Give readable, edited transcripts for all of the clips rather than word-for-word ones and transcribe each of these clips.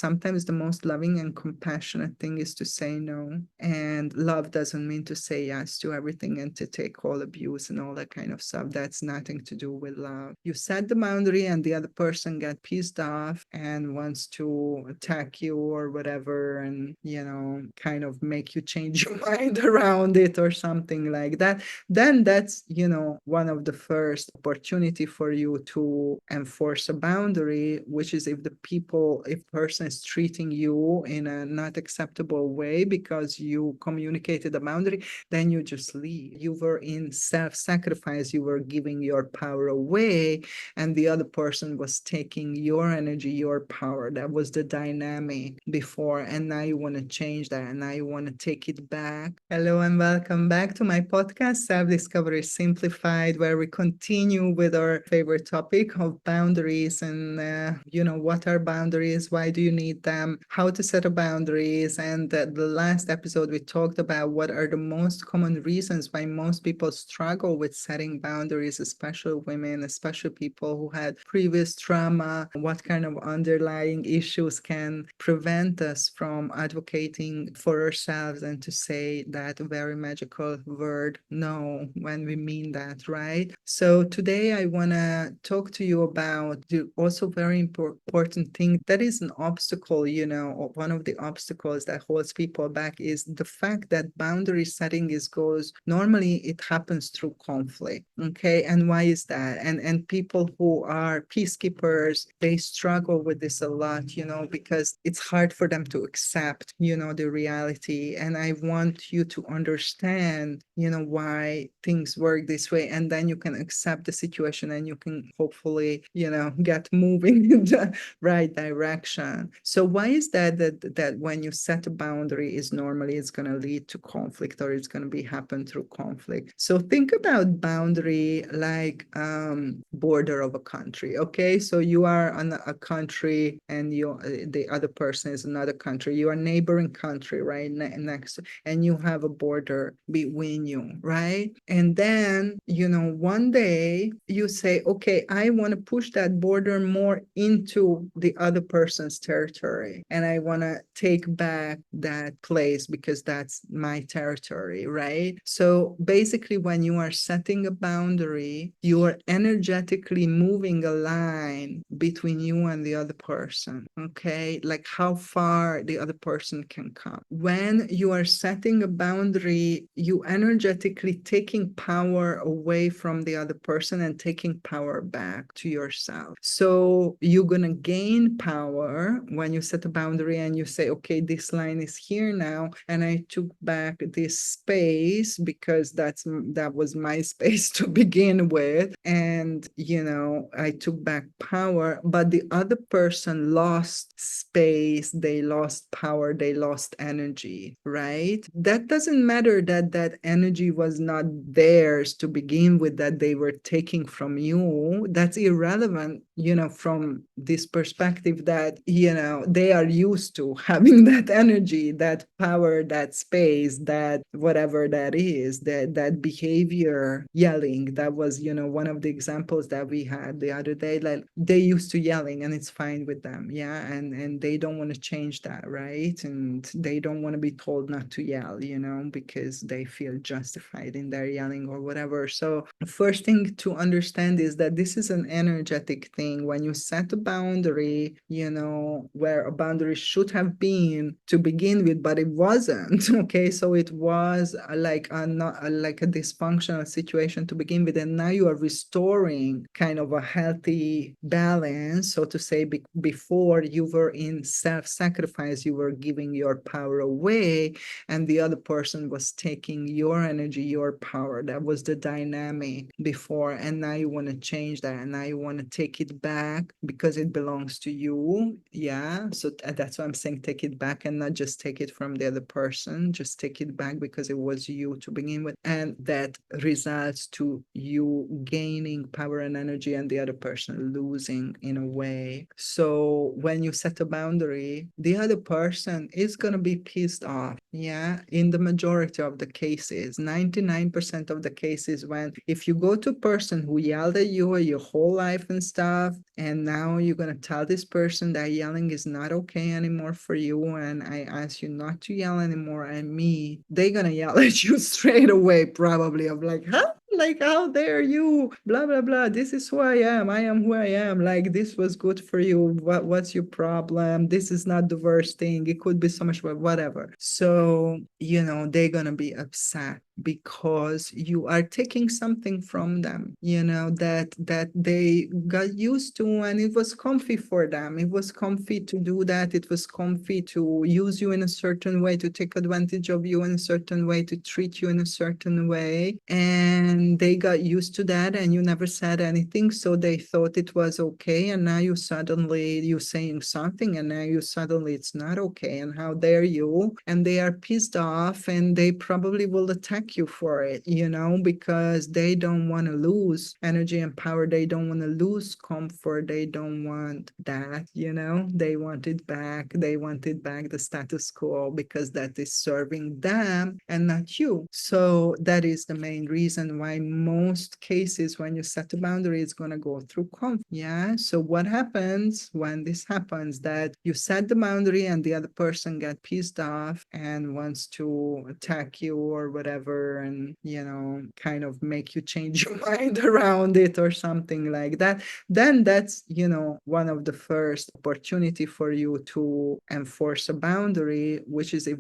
sometimes the most loving and compassionate thing is to say no. And love doesn't mean to say yes to everything and to take all abuse and all that kind of stuff. That's nothing to do with love. You set the boundary and the other person get pissed off and wants to attack you or whatever, and kind of make you change your mind around it or something like that, then that's one of the first opportunity for you to enforce a boundary, which is if person is treating you in a not acceptable way because you communicated a boundary, then you just leave. You were in self-sacrifice, you were giving your power away, and the other person was taking your energy, your power. That was the dynamic before, and now you want to change that, and now you want to take it back. Hello and welcome back to my podcast, Self-Discovery Simplified, where we continue with our favorite topic of boundaries and, what are boundaries? Why do you need them? How to set up boundaries? And the last episode, we talked about what are the most common reasons why most people struggle with setting boundaries, especially women, especially people who had previous trauma, what kind of underlying issues can prevent us from advocating for ourselves and to say that very magical word no when we mean that, right? So today I want to talk to you about the also very important thing that is an obstacle, or one of the obstacles that holds people back is the fact that boundary setting goes normally it happens through conflict. Okay, and why is that? And people who are peacekeepers, they struggle with this a lot, because it's hard for them to accept, the reality. And I want you to understand, why things work this way, and then you can accept the situation and you can hopefully, get moving in the right direction. So why is that when you set a boundary is normally it's going to lead to conflict, or it's going to be happen through conflict? So think about boundary like border of a country. Okay, so you are on a country and the other person is another country. You are neighboring country right next, and you have a border between you, right? And then one day you say, okay, I want to push that border more into the other person's territory, and I want to take back that place because that's my territory, right? So basically, when you are setting a boundary, you are energetically moving a line between you and the other person, okay? Like how far the other person can come. When you are setting a boundary, you energetically taking power away from the other person and taking power back to yourself. So you're going to gain power when you set a boundary and you say, okay, this line is here now, and I took back this space because that was my space to begin with. And, I took back power, but the other person lost space, they lost power, they lost energy, right? That doesn't matter that energy was not theirs to begin with, that they were taking from you. That's irrelevant, from this perspective that, they are used to having that energy, that power, that space, that whatever that is, that behavior, yelling. That was, one of the examples that we had the other day. Like they used to yelling and it's fine with them. Yeah. And they don't want to change that, right? And they don't want to be told not to yell, because they feel justified in their yelling or whatever. So the first thing to understand is that this is an energetic thing. When you set a boundary, where a boundary should have been to begin with, but it wasn't. Okay, so it was like a dysfunctional situation to begin with, and now you are restoring kind of a healthy balance, so to say. Before you were in self-sacrifice, you were giving your power away, and the other person was taking your energy, your power. That was the dynamic before, and now you want to change that, and now you want to take it back because it belongs to you. Yeah, so that's why I'm saying take it back, and not just take it from the other person. Just take it back because it was you to begin with, and that results to you gaining power and energy and the other person losing in a way. So when you set a boundary, the other person is going to be pissed off. Yeah, in the majority of the cases, 99% of the cases, when if you go to a person who yelled at you your whole life and stuff, off, and now you're going to tell this person that yelling is not okay anymore for you, and I ask you not to yell anymore, and me, they're going to yell at you straight away, probably. I'm like, huh? Like, how dare you? Blah, blah, blah. This is who I am. I am who I am. Like, this was good for you. What's your problem? This is not the worst thing. It could be so much, whatever. So, they're gonna be upset because you are taking something from them, that they got used to, and it was comfy for them. It was comfy to do that. It was comfy to use you in a certain way, to take advantage of you in a certain way, to treat you in a certain way. And they got used to that, and you never said anything. So they thought it was okay. And now you're saying something, and now it's not okay. And how dare you? And they are pissed off, and they probably will attack you for it, because they don't want to lose energy and power. They don't want to lose comfort. They don't want that, they want it back. They want it back, the status quo, because that is serving them and not you. So that is the main reason why most cases when you set a boundary, it's going to go through conflict. Yeah. So what happens when this happens, that you set the boundary and the other person get pissed off and wants to attack you or whatever, and kind of make you change your mind around it or something like that, then that's one of the first opportunity for you to enforce a boundary, which is if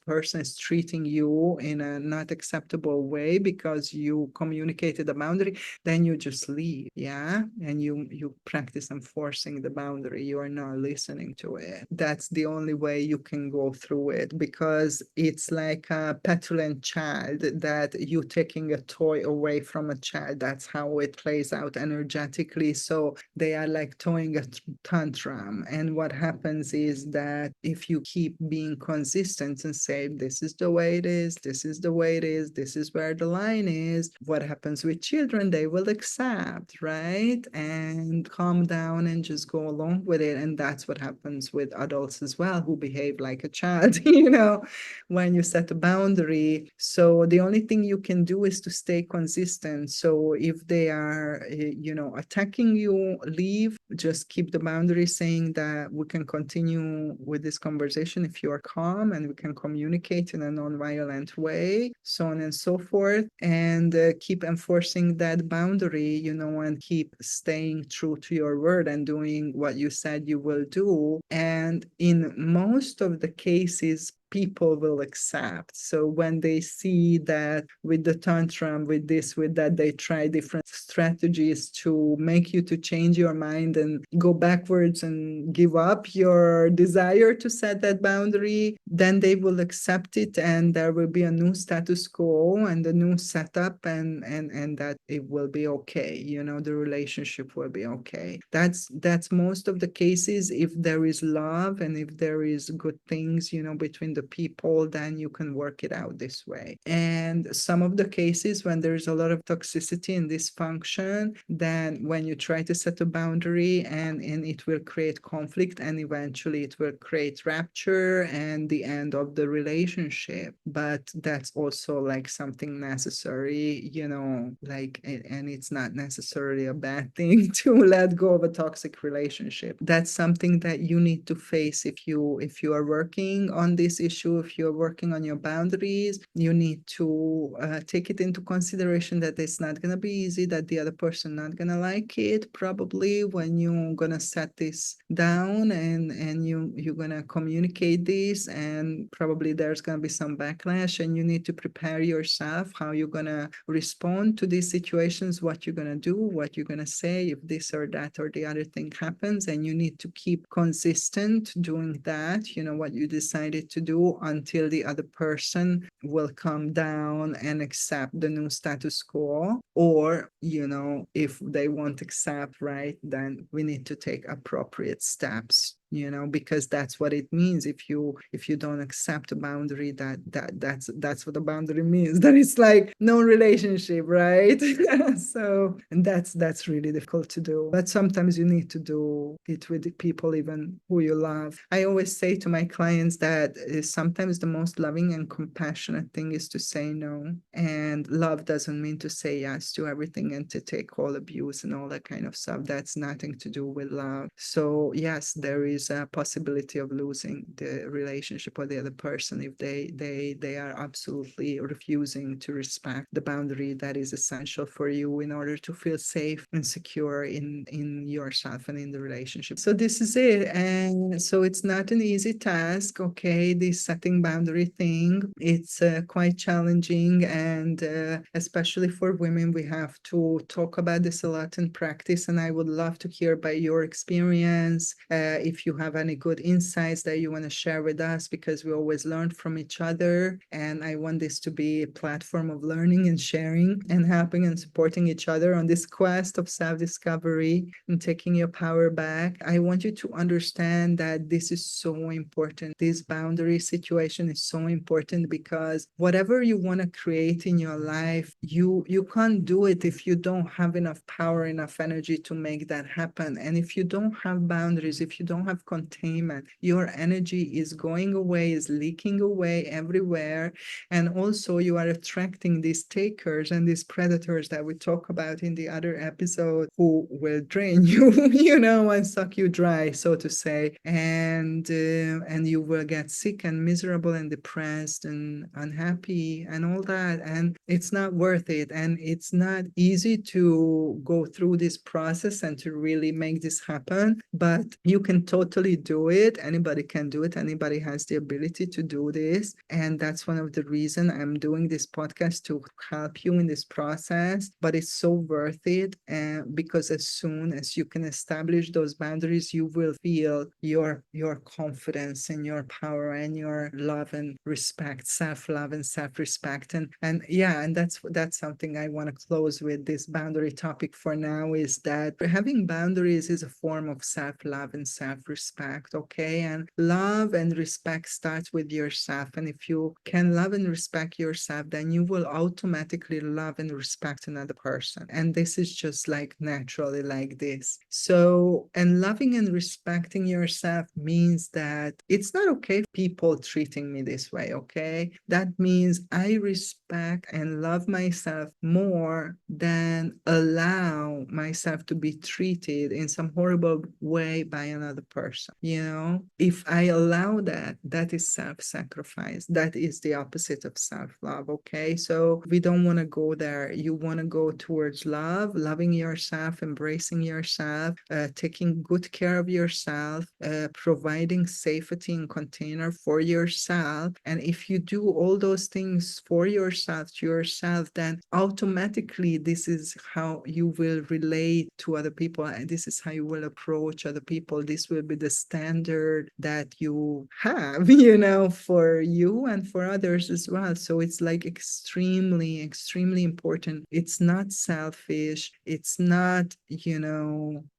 person is treating you in a not acceptable way because you communicated a boundary, then you just leave. Yeah. And you practice enforcing the boundary. You are not listening to it. That's the only way you can go through it, because it's like a petulant child that you taking a toy away from a child. That's how it plays out energetically. So they are like throwing a tantrum. And what happens is that if you keep being consistent and say, this is the way it is, this is the way it is, this is where the line is, what happens with children? They will accept, right? And calm down and just go along with it. And that's what happens with adults as well, who behave like a child, when you set a boundary. So the only thing you can do is to stay consistent. So if they are, attacking you, leave. Just keep the boundary, saying that we can continue with this conversation if you are calm, and we can communicate in a non-violent way, so on and so forth. And keep enforcing that boundary, and keep staying true to your word and doing what you said you will do. And in most of the cases, people will accept. So when they see that with the tantrum, with this, with that, they try different strategies to make you to change your mind and go backwards and give up your desire to set that boundary, then they will accept it, and there will be a new status quo and a new setup, and that it will be okay. The relationship will be okay. That's most of the cases. If there is love and if there is good things, between the people, then you can work it out this way. And some of the cases when there's a lot of toxicity and dysfunction, then when you try to set a boundary, and it will create conflict, and eventually it will create rupture and the end of the relationship. But that's also like something necessary, and it's not necessarily a bad thing to let go of a toxic relationship. That's something that you need to face if you are working on this issue. If you're working on your boundaries, you need to take it into consideration that it's not going to be easy, that the other person not going to like it probably when you're going to set this down, and you're going to communicate this, and probably there's going to be some backlash, and you need to prepare yourself how you're going to respond to these situations, what you're going to do, what you're going to say if this or that or the other thing happens. And you need to keep consistent doing that, what you decided to do, until the other person will calm down and accept the new status quo. Or, if they won't accept, right, then we need to take appropriate steps, because that's what it means. If you don't accept a boundary, that's what a boundary means. That it's like no relationship, right? So, and that's really difficult to do. But sometimes you need to do it with the people even who you love. I always say to my clients that sometimes the most loving and compassionate thing is to say no. And love doesn't mean to say yes to everything and to take all abuse and all that kind of stuff. That's nothing to do with love. So yes, there is a possibility of losing the relationship or the other person if they are absolutely refusing to respect the boundary that is essential for you in order to feel safe and secure in yourself and in the relationship. So this is it. And so it's not an easy task, okay? This setting boundary thing, it's quite challenging. And especially for women, we have to talk about this a lot in practice. And I would love to hear about your experience. If you have any good insights that you want to share with us, because we always learn from each other. And I want this to be a platform of learning and sharing and helping and supporting each other on this quest of self-discovery and taking your power back. I want you to understand that this is so important. This boundary situation is so important because whatever you want to create in your life, you can't do it if you don't have enough power, enough energy to make that happen. And if you don't have boundaries, if you don't have containment, your energy is going away, is leaking away everywhere. And also you are attracting these takers and these predators that we talk about in the other episode who will drain you, and suck you dry, so to say. And you will get sick and miserable and depressed and unhappy and all that. And it's not worth it. And it's not easy to go through this process and to really make this happen, but you can totally do it. Anybody can do it. Anybody has the ability to do this. And that's one of the reasons I'm doing this podcast, to help you in this process. But it's so worth it. Because as soon as you can establish those boundaries, you will feel your confidence and your power and your love and respect, self-love and self-respect. And yeah, and that's something I want to close with. This boundary topic for now is that having boundaries is a form of self-love and self-respect, okay? And love and respect starts with yourself. And if you can love and respect yourself, then you will automatically love and respect another person. And this is just like naturally like this. So, and loving and respecting yourself means that it's not okay people treating me this way, okay? That means I respect and love myself more than allow myself to be treated in some horrible way by another person. If I allow that, that is self-sacrifice. That is the opposite of self-love, okay? So we don't want to go there. You want to go towards love, loving yourself, embracing yourself, taking good care of yourself, providing safety and container for yourself. And if you do all those things for yourself, to yourself, then automatically this is how you will relate to other people. And this is how you will approach other people. This will be the standard that you have, for you and for others as well. So it's like extremely, extremely important. It's not selfish. It's not,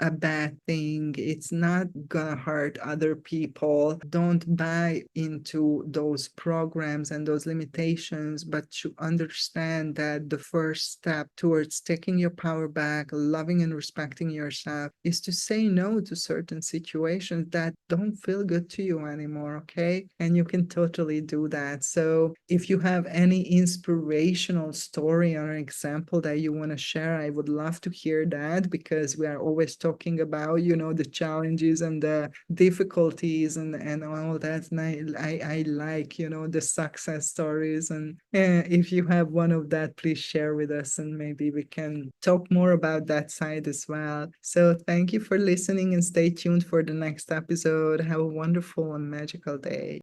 a bad thing. It's not gonna hurt other people. Don't buy into those programs and those limitations, but to understand that the first step towards taking your power back, loving and respecting yourself, is to say no to certain situations that don't feel good to you anymore, okay? And you can totally do that. So if you have any inspirational story or example that you want to share, I would love to hear that, because we are always talking about, the challenges and the difficulties and all that. And I like, the success stories. And if you have one of that, please share with us and maybe we can talk more about that side as well. So thank you for listening and stay tuned for the next episode. Have a wonderful and magical day.